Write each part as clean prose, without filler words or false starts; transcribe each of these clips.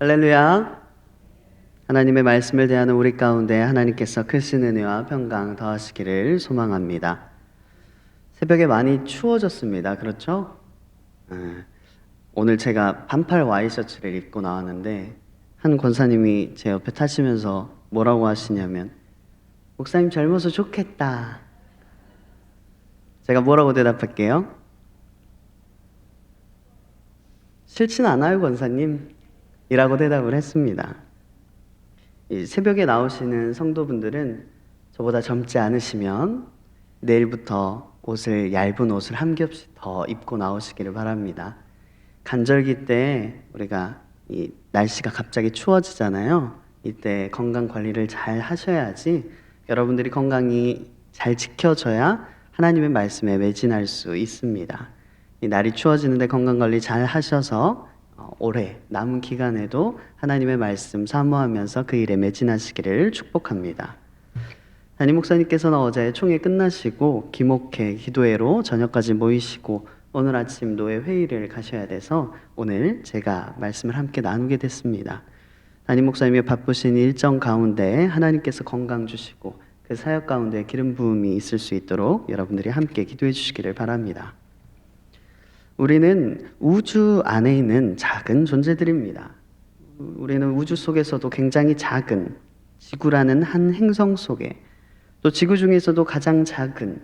할렐루야. 하나님의 말씀을 대하는 우리 가운데 하나님께서 크신 은혜와 평강 더하시기를 소망합니다. 새벽에 많이 추워졌습니다. 그렇죠? 오늘 제가 반팔 와이셔츠를 입고 나왔는데 한 권사님이 제 옆에 타시면서 뭐라고 하시냐면, 목사님 젊어서 좋겠다. 제가 뭐라고 대답할게요? 싫진 않아요, 권사님. 이라고 대답을 했습니다. 이 새벽에 나오시는 성도분들은 저보다 젊지 않으시면 내일부터 얇은 옷을 한 겹씩 더 입고 나오시기를 바랍니다. 간절기 때 우리가 이 날씨가 갑자기 추워지잖아요. 이때 건강 관리를 잘 하셔야지, 여러분들이 건강이 잘 지켜져야 하나님의 말씀에 매진할 수 있습니다. 이 날이 추워지는데 건강 관리 잘 하셔서 올해 남은 기간에도 하나님의 말씀 사모하면서 그 일에 매진하시기를 축복합니다. 담임 목사님께서는 어제 총회 끝나시고 기목회 기도회로 저녁까지 모이시고 오늘 아침 노회 회의를 가셔야 돼서 오늘 제가 말씀을 함께 나누게 됐습니다. 담임 목사님의 바쁘신 일정 가운데 하나님께서 건강 주시고 그 사역 가운데 기름 부음이 있을 수 있도록 여러분들이 함께 기도해 주시기를 바랍니다. 우리는 우주 안에 있는 작은 존재들입니다. 우리는 우주 속에서도 굉장히 작은 지구라는 한 행성 속에, 또 지구 중에서도 가장 작은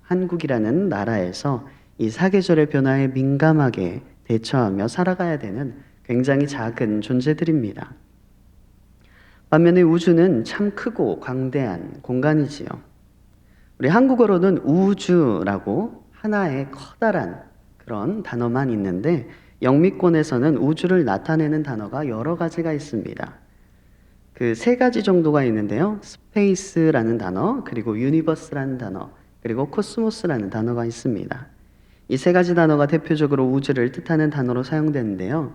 한국이라는 나라에서 이 사계절의 변화에 민감하게 대처하며 살아가야 되는 굉장히 작은 존재들입니다. 반면에 우주는 참 크고 광대한 공간이지요. 우리 한국어로는 우주라고 하나의 커다란 그런 단어만 있는데, 영미권에서는 우주를 나타내는 단어가 여러 가지가 있습니다. 그 세 가지 정도가 있는데요. 스페이스라는 단어, 그리고 유니버스라는 단어, 그리고 코스모스라는 단어가 있습니다. 이 세 가지 단어가 대표적으로 우주를 뜻하는 단어로 사용되는데요.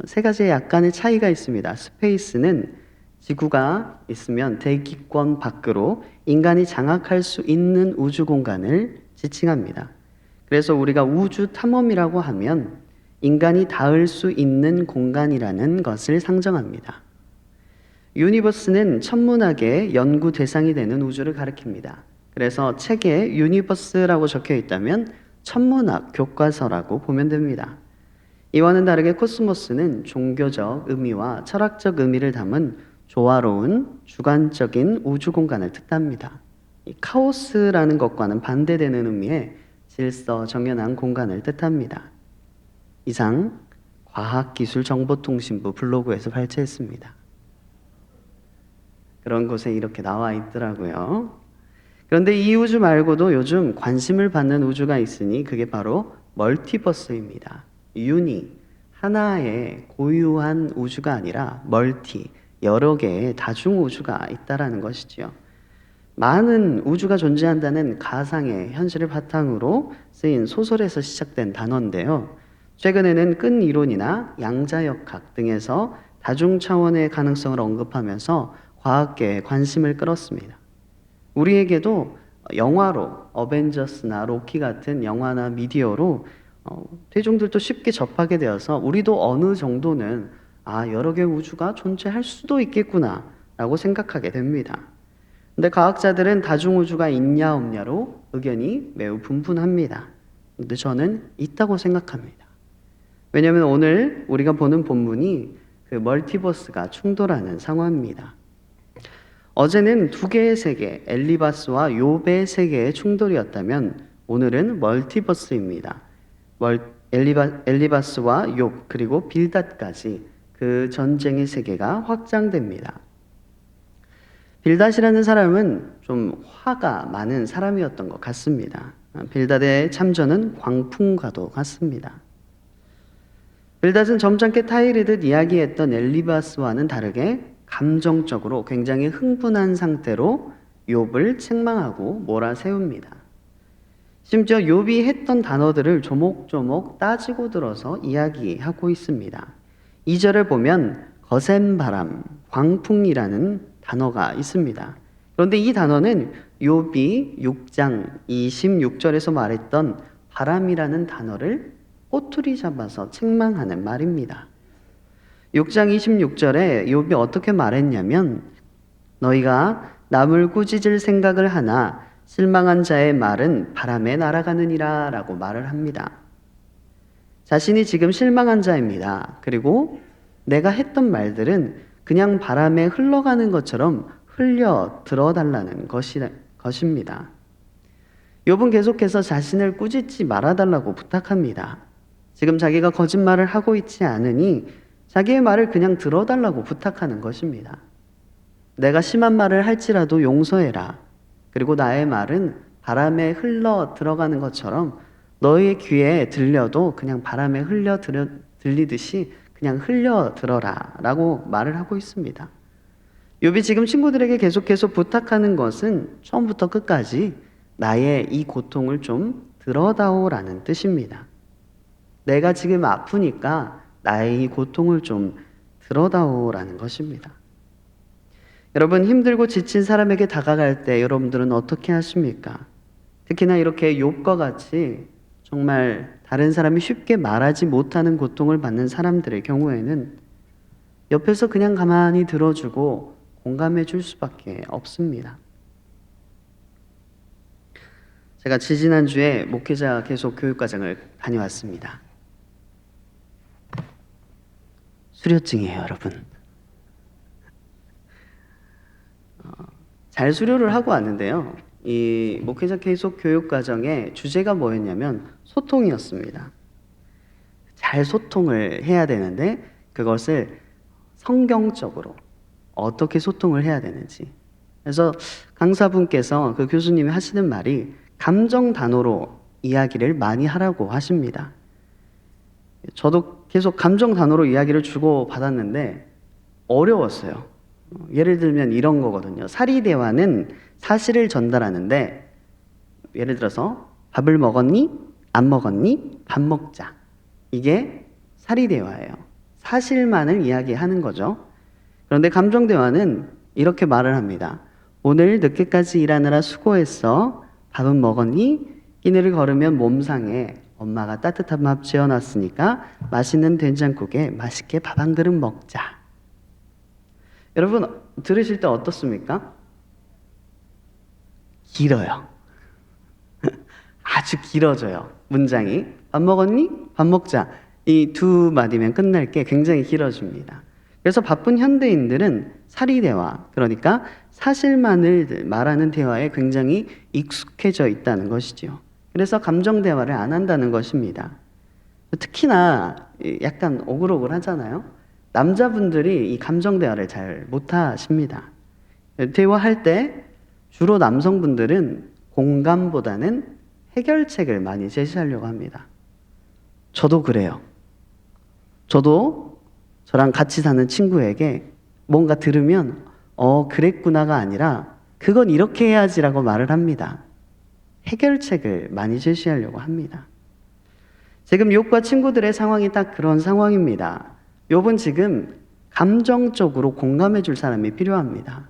세 가지의 약간의 차이가 있습니다. 스페이스는 지구가 있으면 대기권 밖으로 인간이 장악할 수 있는 우주 공간을 지칭합니다. 그래서 우리가 우주 탐험이라고 하면 인간이 닿을 수 있는 공간이라는 것을 상정합니다. 유니버스는 천문학의 연구 대상이 되는 우주를 가리킵니다. 그래서 책에 유니버스라고 적혀 있다면 천문학 교과서라고 보면 됩니다. 이와는 다르게 코스모스는 종교적 의미와 철학적 의미를 담은 조화로운 주관적인 우주 공간을 뜻합니다. 이 카오스라는 것과는 반대되는 의미의 질서 정연한 공간을 뜻합니다. 이상 과학기술정보통신부 블로그에서 발췌했습니다. 그런 곳에 이렇게 나와 있더라고요. 그런데 이 우주 말고도 요즘 관심을 받는 우주가 있으니 그게 바로 멀티버스입니다. 하나의 고유한 우주가 아니라 여러 개의 다중 우주가 있다라는 것이지요. 많은 우주가 존재한다는 가상의 현실을 바탕으로 쓰인 소설에서 시작된 단어인데요. 최근에는 끈 이론이나 양자역학 등에서 다중 차원의 가능성을 언급하면서 과학계에 관심을 끌었습니다. 우리에게도 영화로 어벤져스나 로키 같은 영화나 미디어로 대중들도 쉽게 접하게 되어서 우리도 어느 정도는 여러 개의 우주가 존재할 수도 있겠구나 라고 생각하게 됩니다. 근데 과학자들은 다중우주가 있냐 없냐로 의견이 매우 분분합니다. 근데 저는 있다고 생각합니다. 왜냐하면 오늘 우리가 보는 본문이 그 멀티버스가 충돌하는 상황입니다. 어제는 두 개의 세계, 엘리바스와 욥의 세계의 충돌이었다면 오늘은 멀티버스입니다. 엘리바스와 욥 그리고 빌닷까지 그 전쟁의 세계가 확장됩니다. 빌닷이라는 사람은 좀 화가 많은 사람이었던 것 같습니다. 빌닷의 참전은 광풍과도 같습니다. 빌닷은 점잖게 타이르듯 이야기했던 엘리바스와는 다르게 감정적으로 굉장히 흥분한 상태로 욥을 책망하고 몰아세웁니다. 심지어 욥이 했던 단어들을 조목조목 따지고 들어서 이야기하고 있습니다. 2절을 보면 거센 바람, 광풍이라는 단어가 있습니다. 그런데 이 단어는 욥이 6장 26절에서 말했던 바람이라는 단어를 꼬투리 잡아서 책망하는 말입니다. 6장 26절에 욥이 어떻게 말했냐면 너희가 남을 꾸짖을 생각을 하나 실망한 자의 말은 바람에 날아가느니라 라고 말을 합니다. 자신이 지금 실망한 자입니다. 그리고 내가 했던 말들은 그냥 바람에 흘러가는 것처럼 흘려 들어달라는 것입니다. 욥은 계속해서 자신을 꾸짖지 말아달라고 부탁합니다. 지금 자기가 거짓말을 하고 있지 않으니 자기의 말을 그냥 들어달라고 부탁하는 것입니다. 내가 심한 말을 할지라도 용서해라. 그리고 나의 말은 바람에 흘러 들어가는 것처럼 너희의 귀에 들려도 그냥 바람에 들리듯이 그냥 흘려 들어라 라고 말을 하고 있습니다. 욥이 지금 친구들에게 계속해서 부탁하는 것은 처음부터 끝까지 나의 이 고통을 좀 들어다오라는 뜻입니다. 내가 지금 아프니까 나의 이 고통을 좀 들어다오라는 것입니다. 여러분, 힘들고 지친 사람에게 다가갈 때 여러분들은 어떻게 하십니까? 특히나 이렇게 욥과 같이 정말 다른 사람이 쉽게 말하지 못하는 고통을 받는 사람들의 경우에는 옆에서 그냥 가만히 들어주고 공감해 줄 수밖에 없습니다. 제가 지지난주에 목회자 계속 교육과정을 다녀왔습니다. 수료증이에요, 여러분. 잘 수료를 하고 왔는데요. 이 목회자 계속 교육과정의 주제가 뭐였냐면 소통이었습니다. 잘 소통을 해야 되는데 그것을 성경적으로 어떻게 소통을 해야 되는지. 그래서 강사분께서 그 교수님이 하시는 말이 감정 단어로 이야기를 많이 하라고 하십니다. 저도 계속 감정 단어로 이야기를 주고 받았는데 어려웠어요. 예를 들면 이런 거거든요. 사리대화는 사실을 전달하는데 예를 들어서 밥을 먹었니? 안 먹었니? 밥 먹자. 이게 사리대화예요. 사실만을 이야기하는 거죠. 그런데 감정대화는 이렇게 말을 합니다. 오늘 늦게까지 일하느라 수고했어. 밥은 먹었니? 끼니를 걸으면 몸 상해. 엄마가 따뜻한 밥 지어놨으니까 맛있는 된장국에 맛있게 밥 한 그릇 먹자. 여러분 들으실 때 어떻습니까? 길어요. 아주 길어져요. 문장이. 밥 먹었니? 밥 먹자. 이 두 마디면 끝날 게 굉장히 길어집니다. 그래서 바쁜 현대인들은 사리대화, 그러니까 사실만을 말하는 대화에 굉장히 익숙해져 있다는 것이죠. 그래서 감정대화를 안 한다는 것입니다. 특히나 약간 오글오글 하잖아요. 남자분들이 이 감정대화를 잘 못하십니다. 대화할 때 주로 남성분들은 공감보다는 해결책을 많이 제시하려고 합니다. 저도 그래요. 저도 저랑 같이 사는 친구에게 뭔가 들으면 그랬구나가 아니라 그건 이렇게 해야지라고 말을 합니다. 해결책을 많이 제시하려고 합니다. 지금 욥과 친구들의 상황이 딱 그런 상황입니다. 욥은 지금 감정적으로 공감해 줄 사람이 필요합니다.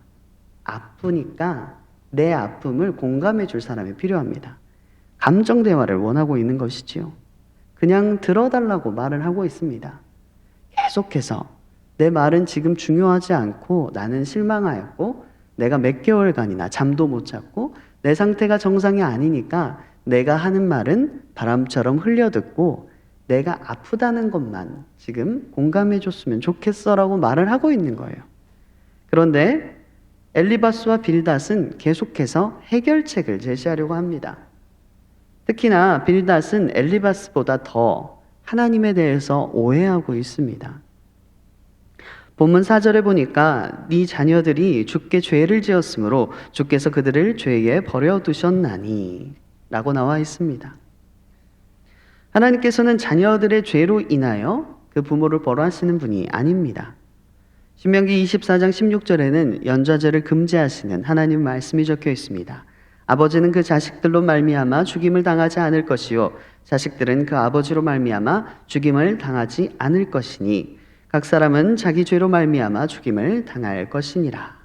아프니까 내 아픔을 공감해 줄 사람이 필요합니다. 감정 대화를 원하고 있는 것이지요. 그냥 들어달라고 말을 하고 있습니다. 계속해서 내 말은 지금 중요하지 않고 나는 실망하였고 내가 몇 개월간이나 잠도 못 잤고 내 상태가 정상이 아니니까 내가 하는 말은 바람처럼 흘려듣고 내가 아프다는 것만 지금 공감해 줬으면 좋겠어라고 말을 하고 있는 거예요. 그런데 엘리바스와 빌닷은 계속해서 해결책을 제시하려고 합니다. 특히나 빌닷은 엘리바스보다 더 하나님에 대해서 오해하고 있습니다. 본문 4절에 보니까 네 자녀들이 주께 죄를 지었으므로 주께서 그들을 죄에 버려두셨나니 라고 나와 있습니다. 하나님께서는 자녀들의 죄로 인하여 그 부모를 벌하시는 분이 아닙니다. 신명기 24장 16절에는 연좌제를 금지하시는 하나님 말씀이 적혀 있습니다. 아버지는 그 자식들로 말미암아 죽임을 당하지 않을 것이요 자식들은 그 아버지로 말미암아 죽임을 당하지 않을 것이니 각 사람은 자기 죄로 말미암아 죽임을 당할 것이니라.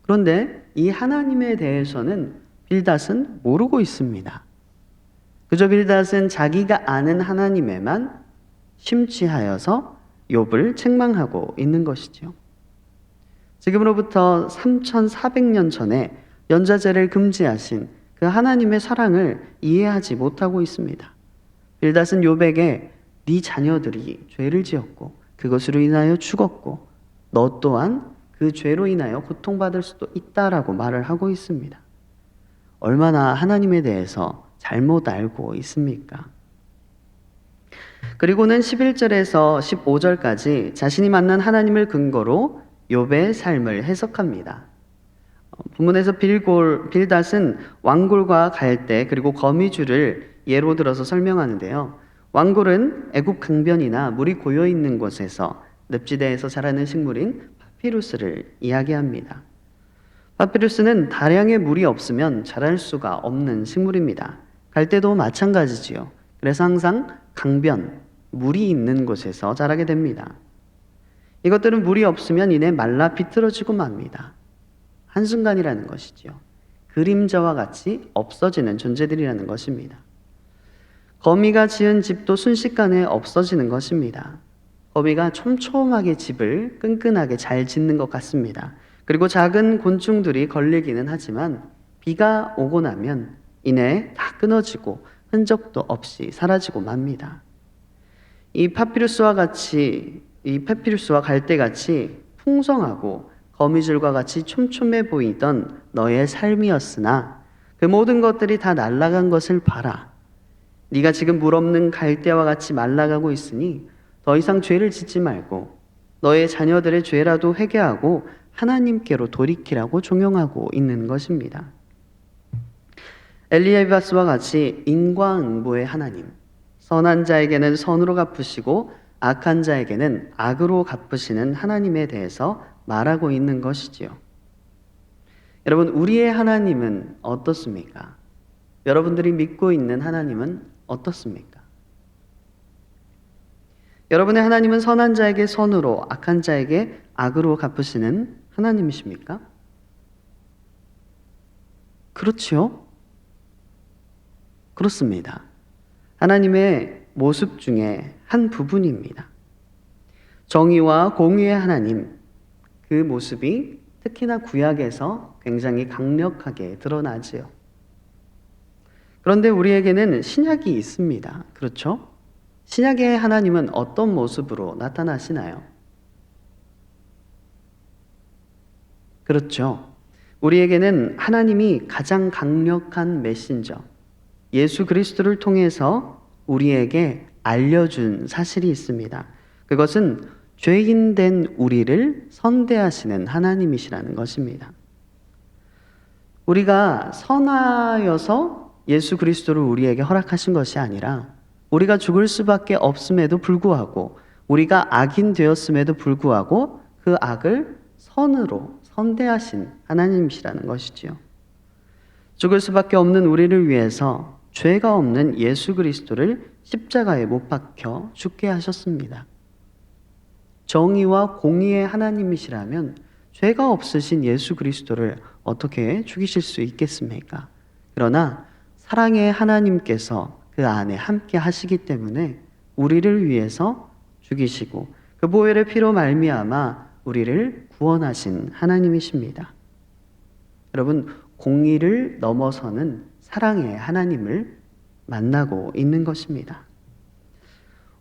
그런데 이 하나님에 대해서는 빌닷은 모르고 있습니다. 그저 빌닷은 자기가 아는 하나님에만 심취하여서 욥을 책망하고 있는 것이지요. 지금으로부터 3,400년 전에 연좌제를 금지하신 그 하나님의 사랑을 이해하지 못하고 있습니다. 빌닷은 욥에게 네 자녀들이 죄를 지었고 그것으로 인하여 죽었고 너 또한 그 죄로 인하여 고통받을 수도 있다라고 말을 하고 있습니다. 얼마나 하나님에 대해서 잘못 알고 있습니까? 그리고는 11절에서 15절까지 자신이 만난 하나님을 근거로 욥의 삶을 해석합니다. 본문에서 빌닷은 왕골과 갈대 그리고 거미줄을 예로 들어서 설명하는데요. 왕골은 애굽 강변이나 물이 고여 있는 곳에서 늪지대에서 자라는 식물인 파피루스를 이야기합니다. 파피루스는 다량의 물이 없으면 자랄 수가 없는 식물입니다. 갈대도 마찬가지지요. 그래서 항상 강변, 물이 있는 곳에서 자라게 됩니다. 이것들은 물이 없으면 이내 말라 비틀어지고 맙니다. 한순간이라는 것이지요. 그림자와 같이 없어지는 존재들이라는 것입니다. 거미가 지은 집도 순식간에 없어지는 것입니다. 거미가 촘촘하게 집을 끈끈하게 잘 짓는 것 같습니다. 그리고 작은 곤충들이 걸리기는 하지만 비가 오고 나면 이내 다 끊어지고 흔적도 없이 사라지고 맙니다. 이 파피루스와 갈대같이 풍성하고 거미줄과 같이 촘촘해 보이던 너의 삶이었으나 그 모든 것들이 다 날아간 것을 봐라. 네가 지금 물 없는 갈대와 같이 말라가고 있으니 더 이상 죄를 짓지 말고 너의 자녀들의 죄라도 회개하고 하나님께로 돌이키라고 종용하고 있는 것입니다. 엘리야바스와 같이 인과응보의 하나님, 선한 자에게는 선으로 갚으시고 악한 자에게는 악으로 갚으시는 하나님에 대해서 말하고 있는 것이지요. 여러분, 우리의 하나님은 어떻습니까? 여러분들이 믿고 있는 하나님은 어떻습니까? 여러분의 하나님은 선한 자에게 선으로, 악한 자에게 악으로 갚으시는 하나님이십니까? 그렇지요? 그렇습니다. 하나님의 모습 중에 한 부분입니다. 정의와 공의의 하나님, 그 모습이 특히나 구약에서 굉장히 강력하게 드러나지요. 그런데 우리에게는 신약이 있습니다. 그렇죠? 신약의 하나님은 어떤 모습으로 나타나시나요? 그렇죠. 우리에게는 하나님이 가장 강력한 메신저, 예수 그리스도를 통해서 우리에게 알려준 사실이 있습니다. 그것은 죄인 된 우리를 선대하시는 하나님이시라는 것입니다. 우리가 선하여서 예수 그리스도를 우리에게 허락하신 것이 아니라 우리가 죽을 수밖에 없음에도 불구하고 우리가 악인 되었음에도 불구하고 그 악을 선으로 선대하신 하나님이시라는 것이지요. 죽을 수밖에 없는 우리를 위해서 죄가 없는 예수 그리스도를 십자가에 못 박혀 죽게 하셨습니다. 정의와 공의의 하나님이시라면 죄가 없으신 예수 그리스도를 어떻게 죽이실 수 있겠습니까? 그러나 사랑의 하나님께서 그 안에 함께 하시기 때문에 우리를 위해서 죽이시고 그 보혈의 피로 말미암아 우리를 구원하신 하나님이십니다. 여러분, 공의를 넘어서는 사랑의 하나님을 만나고 있는 것입니다.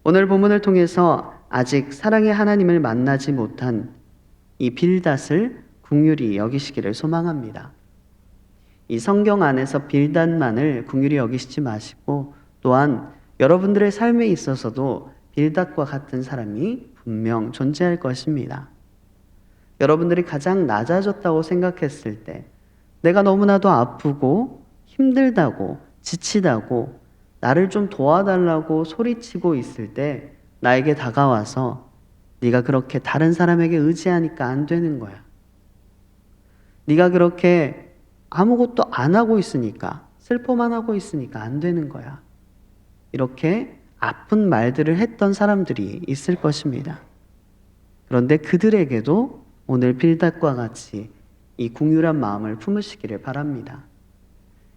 오늘 본문을 통해서 아직 사랑의 하나님을 만나지 못한 이 빌닷을 긍휼히 여기시기를 소망합니다. 이 성경 안에서 빌닷만을 긍휼히 여기시지 마시고 또한 여러분들의 삶에 있어서도 빌닷과 같은 사람이 분명 존재할 것입니다. 여러분들이 가장 낮아졌다고 생각했을 때 내가 너무나도 아프고 힘들다고 지치다고 나를 좀 도와달라고 소리치고 있을 때 나에게 다가와서 네가 그렇게 다른 사람에게 의지하니까 안 되는 거야. 네가 그렇게 아무것도 안 하고 있으니까 슬퍼만 하고 있으니까 안 되는 거야. 이렇게 아픈 말들을 했던 사람들이 있을 것입니다. 그런데 그들에게도 오늘 빌닷과 같이 이 긍휼한 마음을 품으시기를 바랍니다.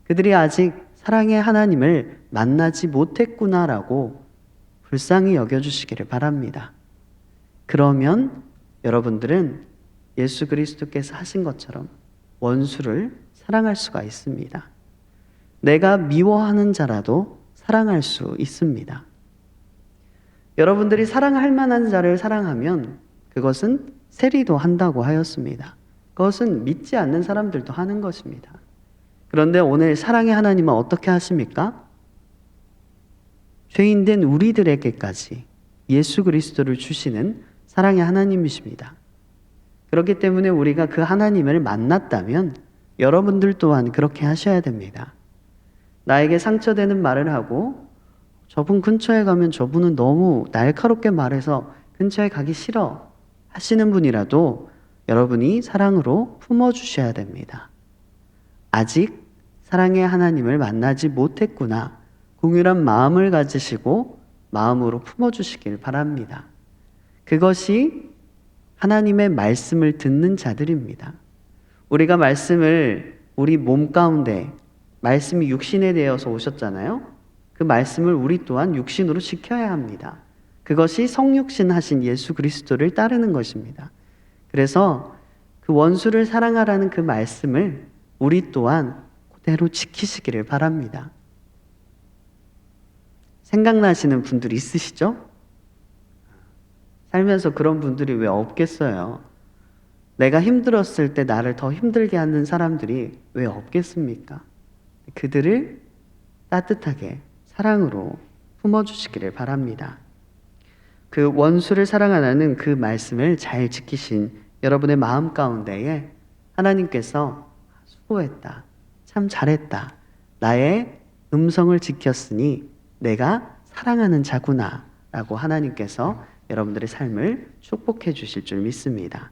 그들이 아직 사랑의 하나님을 만나지 못했구나라고 불쌍히 여겨주시기를 바랍니다. 그러면 여러분들은 예수 그리스도께서 하신 것처럼 원수를 사랑할 수가 있습니다. 내가 미워하는 자라도 사랑할 수 있습니다. 여러분들이 사랑할 만한 자를 사랑하면 그것은 세리도 한다고 하였습니다. 그것은 믿지 않는 사람들도 하는 것입니다. 그런데 오늘 사랑의 하나님은 어떻게 하십니까? 죄인된 우리들에게까지 예수 그리스도를 주시는 사랑의 하나님이십니다. 그렇기 때문에 우리가 그 하나님을 만났다면 여러분들 또한 그렇게 하셔야 됩니다. 나에게 상처되는 말을 하고 저분 근처에 가면 저분은 너무 날카롭게 말해서 근처에 가기 싫어 하시는 분이라도 여러분이 사랑으로 품어주셔야 됩니다. 아직 사랑의 하나님을 만나지 못했구나. 공유한 마음을 가지시고 마음으로 품어주시길 바랍니다. 그것이 하나님의 말씀을 듣는 자들입니다. 우리가 말씀을 우리 몸 가운데 말씀이 육신에 되어서 오셨잖아요. 그 말씀을 우리 또한 육신으로 지켜야 합니다. 그것이 성육신 하신 예수 그리스도를 따르는 것입니다. 그래서 그 원수를 사랑하라는 그 말씀을 우리 또한 그대로 지키시기를 바랍니다. 생각나시는 분들 있으시죠? 살면서 그런 분들이 왜 없겠어요? 내가 힘들었을 때 나를 더 힘들게 하는 사람들이 왜 없겠습니까? 그들을 따뜻하게 사랑으로 품어주시기를 바랍니다. 그 원수를 사랑하라는 그 말씀을 잘 지키신 여러분의 마음 가운데에 하나님께서 수고했다, 참 잘했다, 나의 음성을 지켰으니 내가 사랑하는 자구나 라고 하나님께서 여러분들의 삶을 축복해 주실 줄 믿습니다.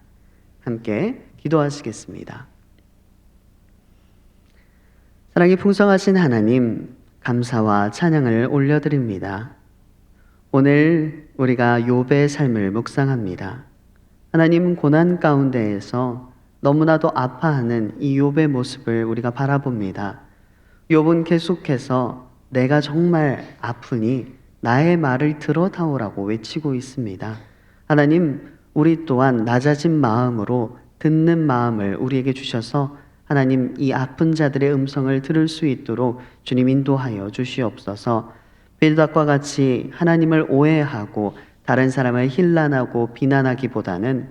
함께 기도하시겠습니다. 사랑이 풍성하신 하나님, 감사와 찬양을 올려드립니다. 오늘 우리가 욥의 삶을 묵상합니다. 하나님은 고난 가운데에서 너무나도 아파하는 이 욥의 모습을 우리가 바라봅니다. 욥은 계속해서 내가 정말 아프니 나의 말을 들어다오라고 외치고 있습니다. 하나님, 우리 또한 낮아진 마음으로 듣는 마음을 우리에게 주셔서 하나님, 이 아픈 자들의 음성을 들을 수 있도록 주님 인도하여 주시옵소서. 빌닷과 같이 하나님을 오해하고 다른 사람을 힐난하고 비난하기보다는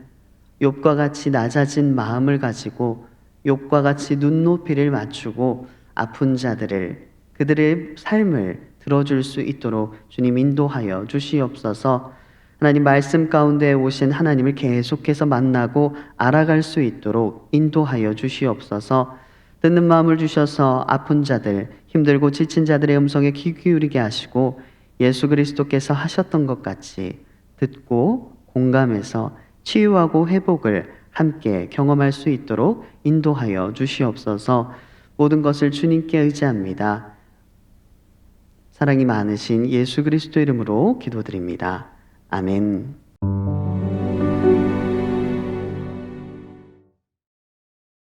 욥과 같이 낮아진 마음을 가지고 욥과 같이 눈높이를 맞추고 아픈 자들을, 그들의 삶을 들어줄 수 있도록 주님 인도하여 주시옵소서. 하나님, 말씀 가운데 오신 하나님을 계속해서 만나고 알아갈 수 있도록 인도하여 주시옵소서. 듣는 마음을 주셔서 아픈 자들, 힘들고 지친 자들의 음성에 귀 기울이게 하시고 예수 그리스도께서 하셨던 것 같이 듣고 공감해서 치유하고 회복을 함께 경험할 수 있도록 인도하여 주시옵소서. 모든 것을 주님께 의지합니다. 사랑이 많으신 예수 그리스도 이름으로 기도드립니다. 아멘.